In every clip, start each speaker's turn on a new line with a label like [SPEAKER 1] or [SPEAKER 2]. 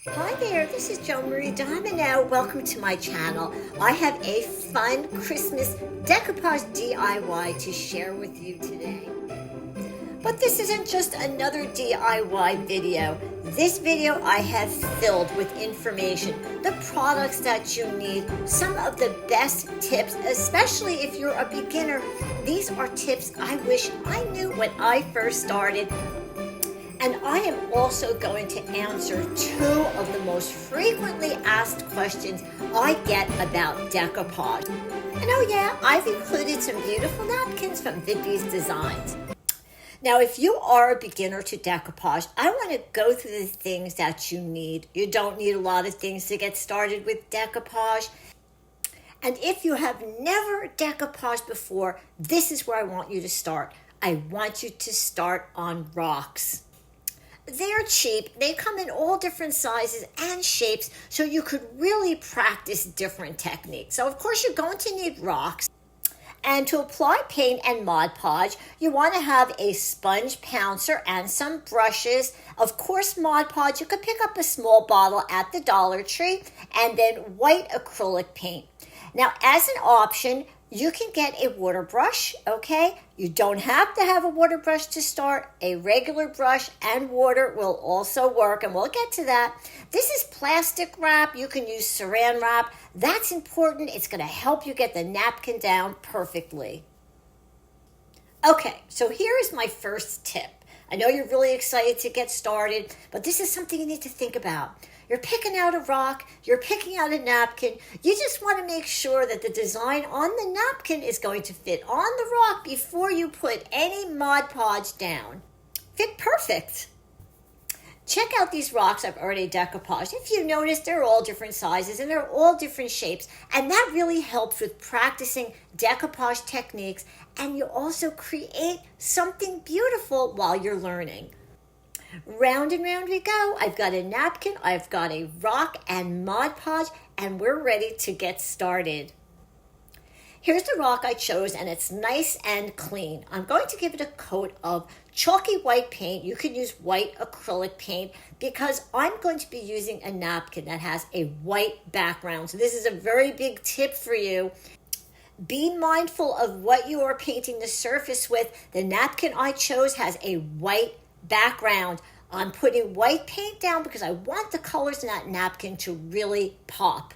[SPEAKER 1] Hi there, this is Joan-Marie Domino. Welcome to my channel. I have a fun Christmas decoupage DIY to share with you today. But this isn't just another DIY video. This video I have filled with information, the products that you need, some of the best tips, especially if you're a beginner. These are tips I wish I knew when I first started. And I am also going to answer two of the most frequently asked questions I get about decoupage. And oh yeah, I've included some beautiful napkins from Vippies Designs. Now, if you are a beginner to decoupage, I want to go through the things that you need. You don't need a lot of things to get started with decoupage. And if you have never decoupaged before, this is where I want you to start. I want you to start on rocks. They're cheap. They come in all different sizes and shapes, so you could really practice different techniques. So, of course, you're going to need rocks. And to apply paint and Mod Podge, you want to have a sponge pouncer and some brushes. Of course, Mod Podge, you could pick up a small bottle at the Dollar Tree, and then white acrylic paint. Now, as an option, you can get a water brush, okay? You don't have to have a water brush to start. A regular brush and water will also work, and we'll get to that. This is plastic wrap. You can use saran wrap. That's important. It's going to help you get the napkin down perfectly. Okay, so here is my first tip. I know you're really excited to get started, but this is something you need to think about. You're picking out a rock, you're picking out a napkin. You just want to make sure that the design on the napkin is going to fit on the rock before you put any Mod Podge down. Fit perfect. Check out these rocks I've already decoupaged. If you notice, they're all different sizes and they're all different shapes. And that really helps with practicing decoupage techniques. And you also create something beautiful while you're learning. Round and round we go. I've got a napkin, I've got a rock and Mod Podge, and we're ready to get started. Here's the rock I chose, and it's nice and clean. I'm going to give it a coat of chalky white paint. You can use white acrylic paint because I'm going to be using a napkin that has a white background. So this is a very big tip for you. Be mindful of what you are painting the surface with. The napkin I chose has a white background. I'm putting white paint down because I want the colors in that napkin to really pop.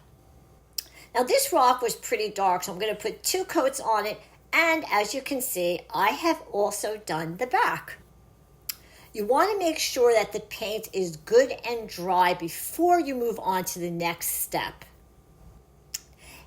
[SPEAKER 1] Now this rock was pretty dark, so I'm going to put 2 coats on it, and as you can see, I have also done the back. You want to make sure that the paint is good and dry before you move on to the next step.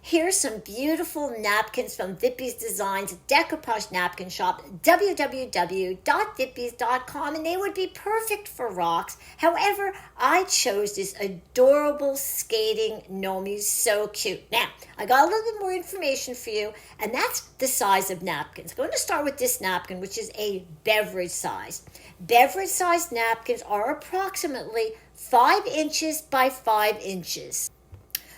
[SPEAKER 1] Here's some beautiful napkins from Vippies Designs Decoupage Napkin Shop, www.vippies.com, and they would be perfect for rocks. However, I chose this adorable skating gnome. He's so cute. Now, I got a little bit more information for you, and that's the size of napkins. I'm going to start with this napkin, which is a beverage size. Beverage size napkins are approximately 5 inches by 5 inches.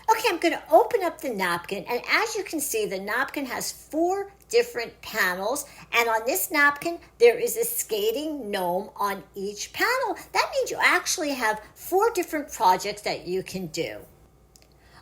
[SPEAKER 1] Okay, I'm going to open up the napkin, and as you can see, the napkin has 4 different panels, and on this napkin, there is a skating gnome on each panel. That means you actually have 4 different projects that you can do.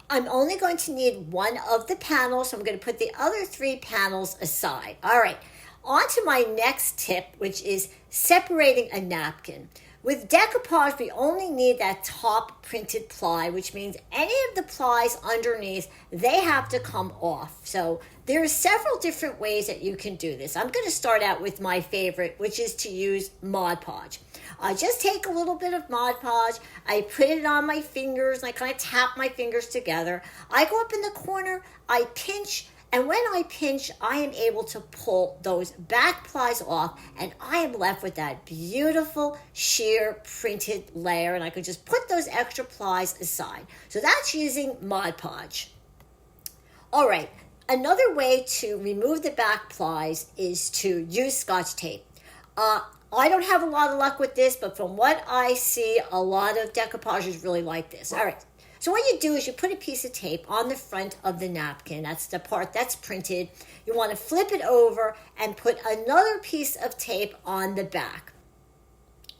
[SPEAKER 1] I'm only going to need 1 of the panels, so I'm going to put the other 3 panels aside. All right, on to my next tip, which is separating a napkin. With decoupage, we only need that top printed ply, which means any of the plies underneath, they have to come off. So there are several different ways that you can do this. I'm going to start out with my favorite, which is to use Mod Podge. I just take a little bit of Mod Podge, I put it on my fingers, and I kind of tap my fingers together. I go up in the corner, I pinch, and when I pinch, I am able to pull those back plies off, and I am left with that beautiful sheer printed layer, and I could just put those extra plies aside. So that's using Mod Podge. All right, another way to remove the back plies is to use Scotch tape. I don't have a lot of luck with this, but from what I see, a lot of decoupagers really like this. All right. So what you do is you put a piece of tape on the front of the napkin. That's the part that's printed. You want to flip it over and put another piece of tape on the back.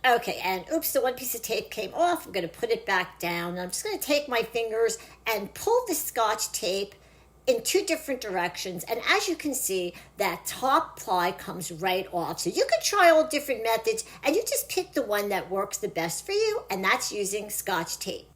[SPEAKER 1] Okay, and oops, the one piece of tape came off. I'm going to put it back down. And I'm just going to take my fingers and pull the Scotch tape in two different directions. And as you can see, that top ply comes right off. So you could try all different methods and you just pick the one that works the best for you, and that's using Scotch tape.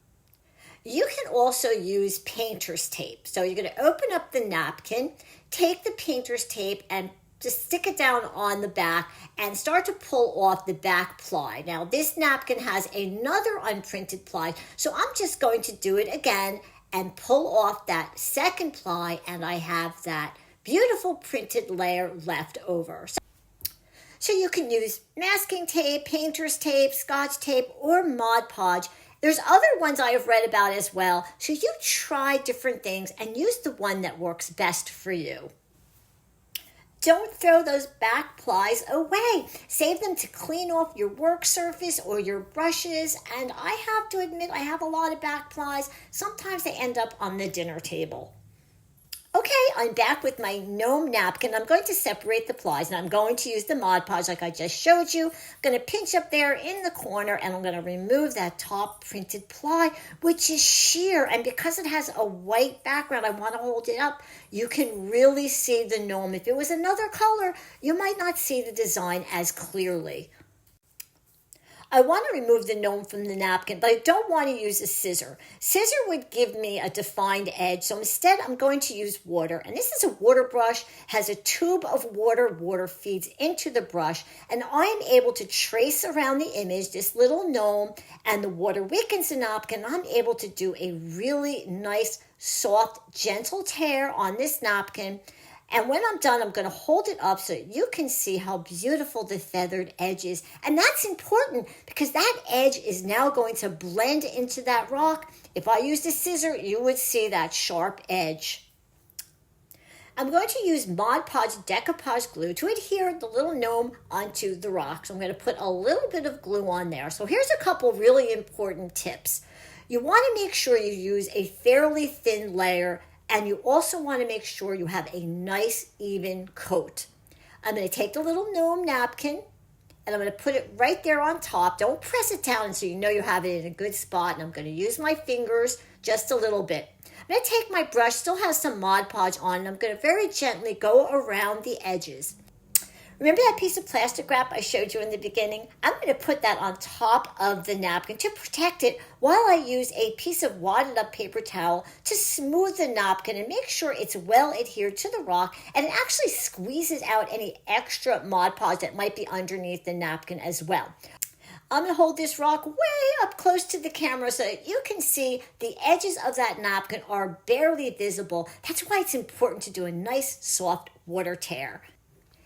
[SPEAKER 1] You can also use painter's tape. So you're going to open up the napkin, take the painter's tape and just stick it down on the back and start to pull off the back ply. Now this napkin has another unprinted ply, so I'm just going to do it again and pull off that second ply, and I have that beautiful printed layer left over. So you can use masking tape, painter's tape, Scotch tape, or Mod Podge. There's other ones I have read about as well, so you try different things and use the one that works best for you. Don't throw those back plies away. Save them to clean off your work surface or your brushes. And I have to admit, I have a lot of back plies. Sometimes they end up on the dinner table. Okay, I'm back with my gnome napkin. I'm going to separate the plies, and I'm going to use the Mod Podge like I just showed you. I'm going to pinch up there in the corner, and I'm going to remove that top printed ply, which is sheer. And because it has a white background, I want to hold it up. You can really see the gnome. If it was another color, you might not see the design as clearly. I want to remove the gnome from the napkin, but I don't want to use a scissor. Scissor would give me a defined edge, so instead I'm going to use water. And this is a water brush, has a tube of water. Water feeds into the brush, and I am able to trace around the image, this little gnome, and the water weakens the napkin. I'm able to do a really nice, soft, gentle tear on this napkin. And when I'm done, I'm going to hold it up so you can see how beautiful the feathered edge is. And that's important because that edge is now going to blend into that rock. If I used a scissor, you would see that sharp edge. I'm going to use Mod Podge Decoupage glue to adhere the little gnome onto the rock. So I'm going to put a little bit of glue on there. So here's a couple really important tips. You want to make sure you use a fairly thin layer, and you also want to make sure you have a nice, even coat. I'm going to take the little gnome napkin, and I'm going to put it right there on top. Don't press it down so you know you have it in a good spot. And I'm going to use my fingers just a little bit. I'm going to take my brush, still has some Mod Podge on, and I'm going to very gently go around the edges. Remember that piece of plastic wrap I showed you in the beginning? I'm going to put that on top of the napkin to protect it while I use a piece of wadded up paper towel to smooth the napkin and make sure it's well adhered to the rock, and it actually squeezes out any extra Mod Podge that might be underneath the napkin as well. I'm going to hold this rock way up close to the camera so that you can see the edges of that napkin are barely visible. That's why it's important to do a nice soft water tear.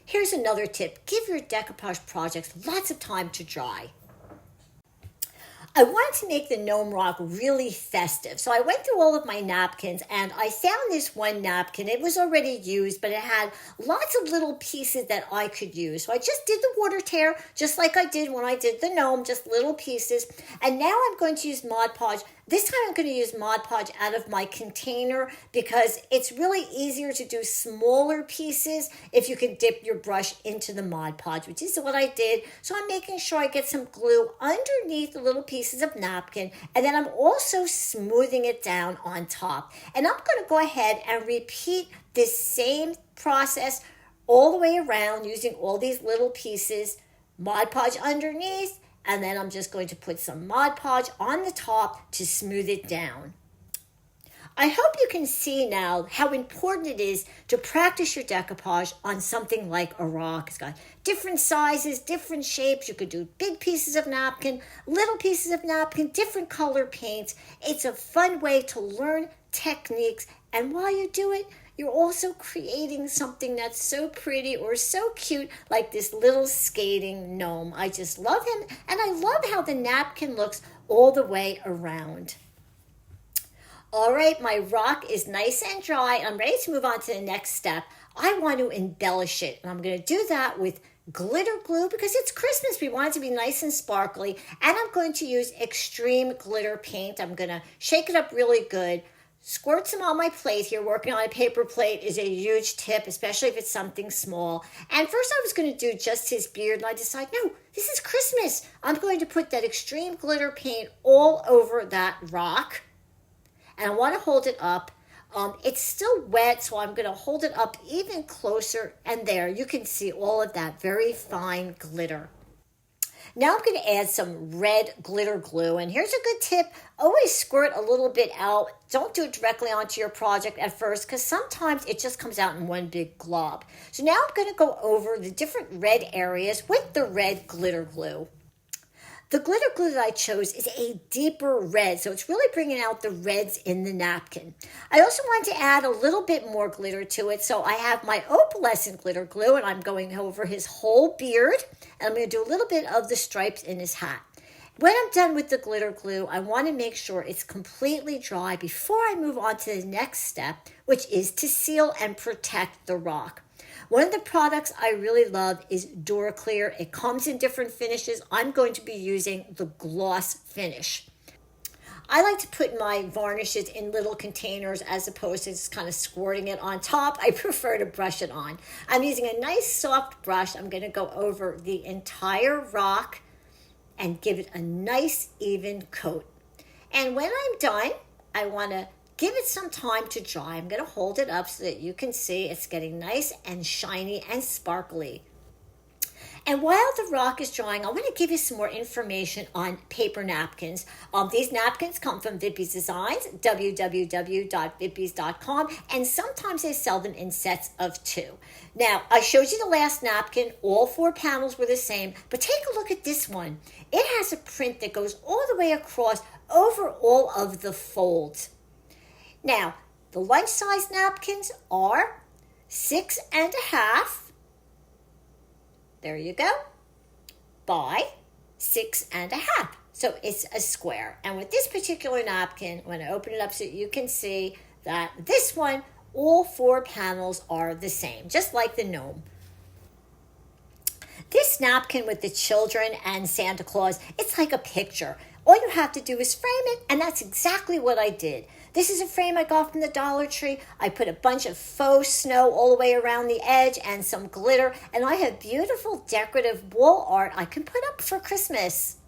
[SPEAKER 1] Here's another tip. Give your decoupage projects lots of time to dry. I wanted to make the gnome rock really festive, so I went through all of my napkins and I found this one napkin. It was already used, but it had lots of little pieces that I could use. So I just did the water tear, just like I did when I did the gnome, just little pieces. And now I'm going to use Mod Podge. This time I'm going to use Mod Podge out of my container because it's really easier to do smaller pieces if you can dip your brush into the Mod Podge, which is what I did. So I'm making sure I get some glue underneath the little pieces of napkin, and then I'm also smoothing it down on top. And I'm going to go ahead and repeat this same process all the way around using all these little pieces, Mod Podge underneath, and then I'm just going to put some Mod Podge on the top to smooth it down. I hope you can see now how important it is to practice your decoupage on something like a rock. It's got different sizes, different shapes. You could do big pieces of napkin, little pieces of napkin, different color paints. It's a fun way to learn techniques, and while you do it, you're also creating something that's so pretty or so cute, like this little skating gnome. I just love him, and I love how the napkin looks all the way around. All right, my rock is nice and dry. I'm ready to move on to the next step. I want to embellish it, and I'm going to do that with glitter glue because it's Christmas. We want it to be nice and sparkly, and I'm going to use extreme glitter paint. I'm going to shake it up really good. Squirt some on my plate here. Working on a paper plate is a huge tip, especially if it's something small. And first I was going to do just his beard, and I decided, no, this is Christmas. I'm going to put that extreme glitter paint all over that rock. And I want to hold it up. It's still wet, so I'm going to hold it up even closer. And there, you can see all of that very fine glitter. Now I'm going to add some red glitter glue, and here's a good tip. Always squirt a little bit out. Don't do it directly onto your project at first, because sometimes it just comes out in one big glob. So now I'm going to go over the different red areas with the red glitter glue. The glitter glue that I chose is a deeper red, so it's really bringing out the reds in the napkin. I also wanted to add a little bit more glitter to it, so I have my opalescent glitter glue, and I'm going over his whole beard, and I'm going to do a little bit of the stripes in his hat. When I'm done with the glitter glue, I want to make sure it's completely dry before I move on to the next step, which is to seal and protect the rock. One of the products I really love is DuraClear. It comes in different finishes. I'm going to be using the gloss finish. I like to put my varnishes in little containers as opposed to just kind of squirting it on top. I prefer to brush it on. I'm using a nice soft brush. I'm going to go over the entire rock and give it a nice even coat. And when I'm done, I want to give it some time to dry. I'm going to hold it up so that you can see it's getting nice and shiny and sparkly. And while the rock is drying, I want to give you some more information on paper napkins. These napkins come from Vippies Designs, www.vippies.com, and sometimes they sell them in sets of 2. Now, I showed you the last napkin. All 4 panels were the same, but take a look at this one. It has a print that goes all the way across over all of the folds. Now, the lunch-size napkins are 6.5. There you go. By 6.5. So it's a square. And with this particular napkin, when I open it up so you can see that this one, all 4 panels are the same, just like the gnome. This napkin with the children and Santa Claus, it's like a picture. All you have to do is frame it, and that's exactly what I did. This is a frame I got from the Dollar Tree. I put a bunch of faux snow all the way around the edge and some glitter, and I have beautiful decorative wall art I can put up for Christmas.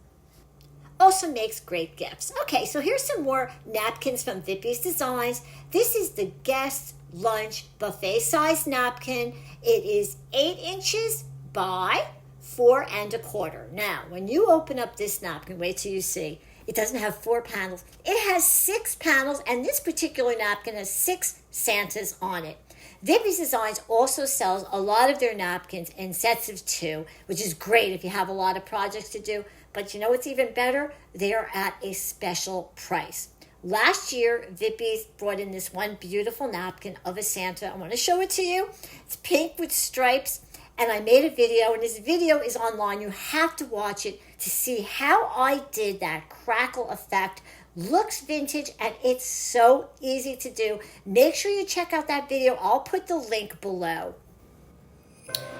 [SPEAKER 1] Also makes great gifts. Okay, so here's some more napkins from Vippies Designs. This is the guest lunch buffet size napkin. It is 8 inches by 4.25. Now, when you open up this napkin, wait till you see. It doesn't have 4 panels. It has 6 panels, and this particular napkin has 6 Santas on it. Vippies Designs also sells a lot of their napkins in sets of 2, which is great if you have a lot of projects to do. But you know what's even better? They are at a special price. Last year, Vippies brought in this one beautiful napkin of a Santa. I want to show it to you. It's pink with stripes. And I made a video, and this video is online. You have to watch it to see how I did that crackle effect. Looks vintage, and it's so easy to do. Make sure you check out that video. I'll put the link below.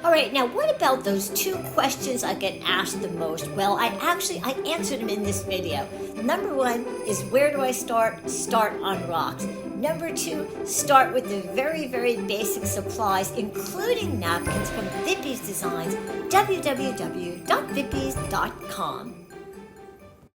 [SPEAKER 1] All right, now what about those 2 questions I get asked the most? Well, I answered them in this video. Number 1 is, where do I start? Start on rocks. Number 2, start with the very, very basic supplies, including napkins from Vippies Designs, www.vippies.com.